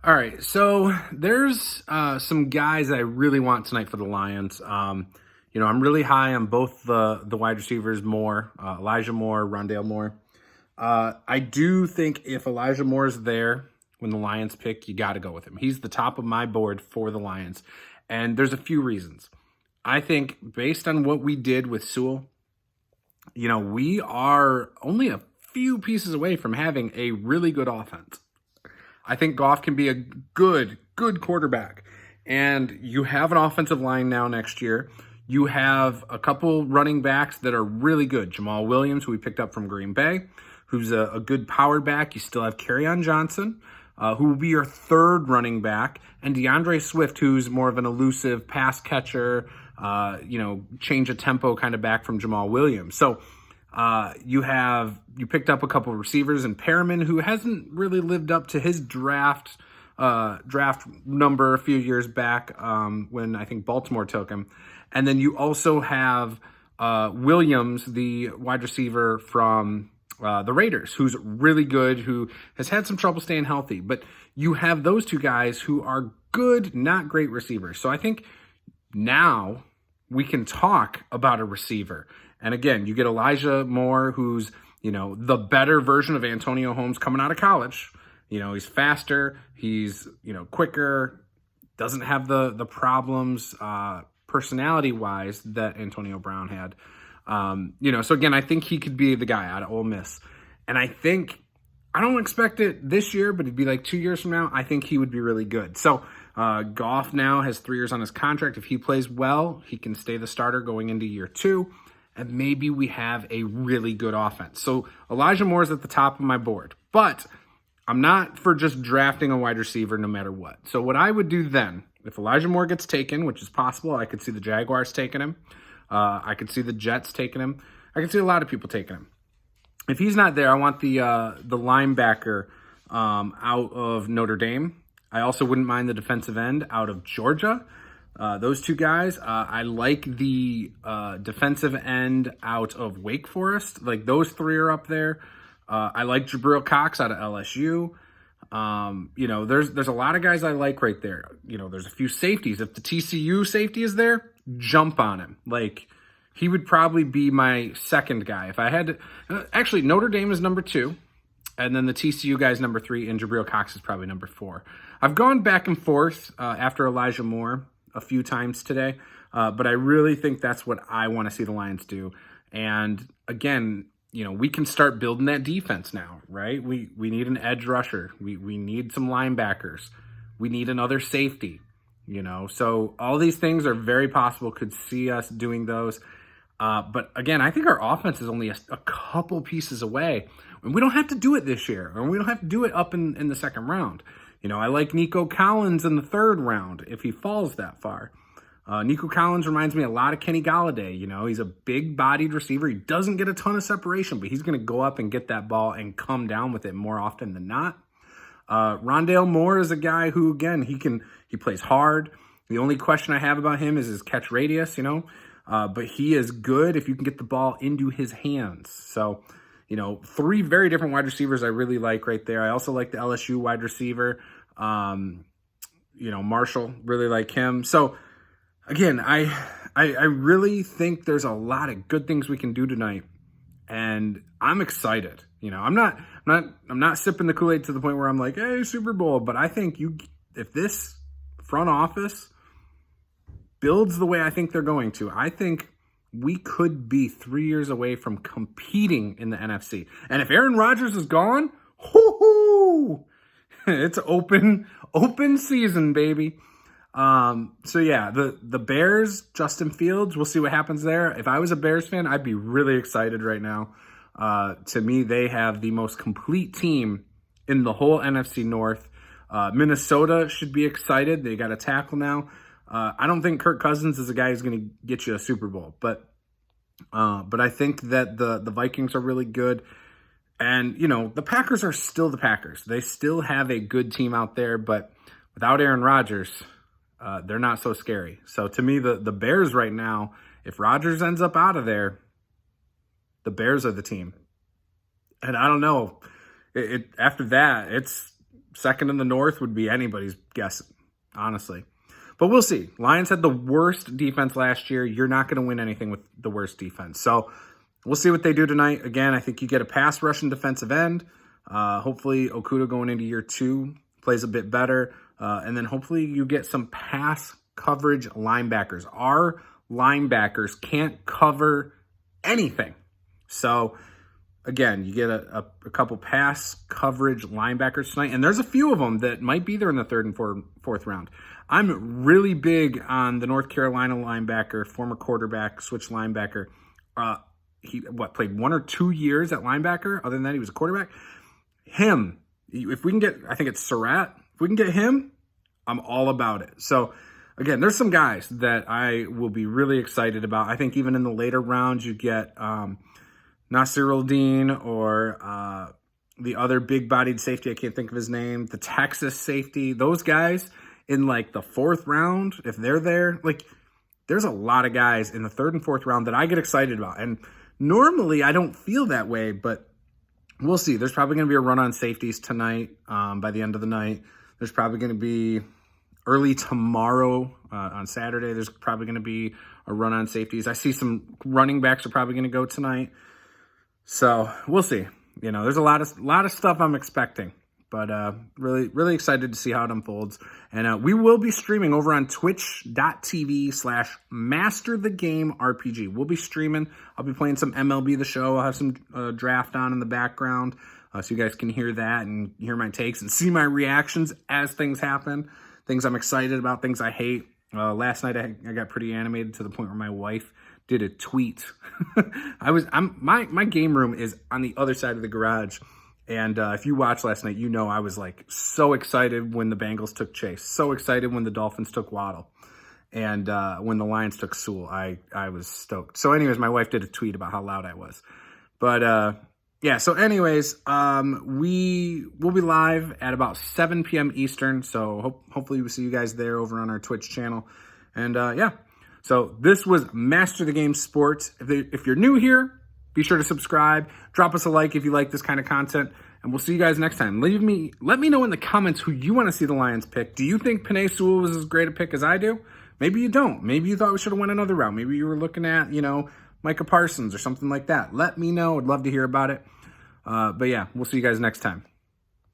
All right, so there's some guys I really want tonight for the Lions. I'm really high on both the wide receivers, Elijah Moore, Rondale Moore. I do think if Elijah Moore is there when the Lions pick, you got to go with him. He's the top of my board for the Lions, and there's a few reasons. I think based on what we did with Sewell, we are only a few pieces away from having a really good offense. I think Goff can be a good quarterback. And you have an offensive line now next year. You have a couple running backs that are really good. Jamal Williams, who we picked up from Green Bay, who's a good power back. You still have Kerryon Johnson, who will be your third running back, and DeAndre Swift, who's more of an elusive pass catcher, change of tempo kind of back from Jamal Williams. So you picked up a couple of receivers, and Perriman, who hasn't really lived up to his draft number a few years back when I think Baltimore took him. And then you also have Williams, the wide receiver from the Raiders, who's really good, who has had some trouble staying healthy. But you have those two guys who are good, not great receivers. So I think now we can talk about a receiver. And again, you get Elijah Moore, who's, the better version of Antonio Holmes coming out of college. He's faster, he's, quicker, doesn't have the problems personality-wise that Antonio Brown had. So again, I think he could be the guy out of Ole Miss. And I don't expect it this year, but it'd be like 2 years from now, I think he would be really good. So Goff now has 3 years on his contract. If he plays well, he can stay the starter going into year 2. And maybe we have a really good offense. So Elijah Moore is at the top of my board. But I'm not for just drafting a wide receiver no matter what. So what I would do then, if Elijah Moore gets taken, which is possible, I could see the Jaguars taking him. I could see the Jets taking him. I could see a lot of people taking him. If he's not there, I want the linebacker out of Notre Dame. I also wouldn't mind the defensive end out of Georgia. Those two guys. I like the defensive end out of Wake Forest. Like those three are up there. I like Jabril Cox out of LSU. There's a lot of guys I like right there. There's a few safeties. If the TCU safety is there, jump on him. Like he would probably be my second guy. If I had to, actually Notre Dame is number 2. And then the TCU guy is number 3, and Jabril Cox is probably number 4. I've gone back and forth after Elijah Moore a few times today, but I really think that's what I want to see the Lions do. And again, we can start building that defense now, right? We need an edge rusher. We need some linebackers. We need another safety, So all these things are very possible. Could see us doing those. But again, I think our offense is only a couple pieces away. And we don't have to do it this year, and we don't have to do it up in the second round. I like Nico Collins in the third round if he falls that far. Nico Collins reminds me a lot of Kenny Golladay. He's a big-bodied receiver. He doesn't get a ton of separation, but he's going to go up and get that ball and come down with it more often than not. Rondale Moore is a guy who, again, he plays hard. The only question I have about him is his catch radius, but he is good if you can get the ball into his hands. So, 3 very different wide receivers I really like right there. I also like the LSU wide receiver. Marshall, really like him. So again, I really think there's a lot of good things we can do tonight, and I'm excited. I'm not sipping the Kool-Aid to the point where I'm like, hey, Super Bowl, but I think if this front office builds the way I think they're going to, I think we could be 3 years away from competing in the NFC. And if Aaron Rodgers is gone, it's open season, baby. So yeah, the Bears, Justin Fields, we'll see what happens there. If I was a Bears fan, I'd be really excited right now. To me, they have the most complete team in the whole NFC North. Minnesota should be excited. They got a tackle now. I don't think Kirk Cousins is a guy who's going to get you a Super Bowl, but I think that the Vikings are really good. And, the Packers are still the Packers. They still have a good team out there, but without Aaron Rodgers, they're not so scary. So to me, the Bears right now, if Rodgers ends up out of there, the Bears are the team. And I don't know. After that, it's second in the North would be anybody's guess, honestly. But we'll see. Lions had the worst defense last year. You're not going to win anything with the worst defense. So we'll see what they do tonight. Again, I think you get a pass rush and defensive end. Hopefully Okudah going into year 2 plays a bit better. And then hopefully you get some pass coverage linebackers. Our linebackers can't cover anything. So again, you get a couple pass coverage linebackers tonight, and there's a few of them that might be there in the 3rd and 4th round. I'm really big on the North Carolina linebacker, former quarterback, switch linebacker. He played 1 or 2 years at linebacker. Other than that, he was a quarterback. Him, if we can get, I think it's Surratt. If we can get him, I'm all about it. So again, there's some guys that I will be really excited about. I think even in the later rounds, you get Nasir Al-Din or the other big-bodied safety. I can't think of his name. The Texas safety. Those guys in like the 4th round, if they're there, like there's a lot of guys in the 3rd and 4th round that I get excited about. And normally I don't feel that way, but we'll see. There's probably going to be a run on safeties tonight by the end of the night. There's probably going to be early tomorrow on Saturday. There's probably going to be a run on safeties. I see some running backs are probably going to go tonight. So we'll see. You know, there's a lot of stuff I'm expecting, but really, really excited to see how it unfolds. And we will be streaming over on twitch.tv/masterthegamerpg. We'll be streaming. I'll be playing some MLB The Show. I'll have some draft on in the background. So you guys can hear that and hear my takes and see my reactions as things happen. Things I'm excited about, things I hate. Last night I got pretty animated to the point where my wife did a tweet. My game room is on the other side of the garage. And if you watched last night, you know I was like so excited when the Bengals took Chase. So excited when the Dolphins took Waddle. And when the Lions took Sewell, I was stoked. So anyways, my wife did a tweet about how loud I was. But yeah, so anyways, we will be live at about 7 p.m. Eastern. So hopefully we'll see you guys there over on our Twitch channel. And yeah, so this was Master the Game Sports. If you're new here, be sure to subscribe. Drop us a like if you like this kind of content. And we'll see you guys next time. Let me know in the comments who you want to see the Lions pick. Do you think Penei Sewell was as great a pick as I do? Maybe you don't. Maybe you thought we should have went another round. Maybe you were looking at, Micah Parsons or something like that. Let me know. I'd love to hear about it. But yeah, we'll see you guys next time.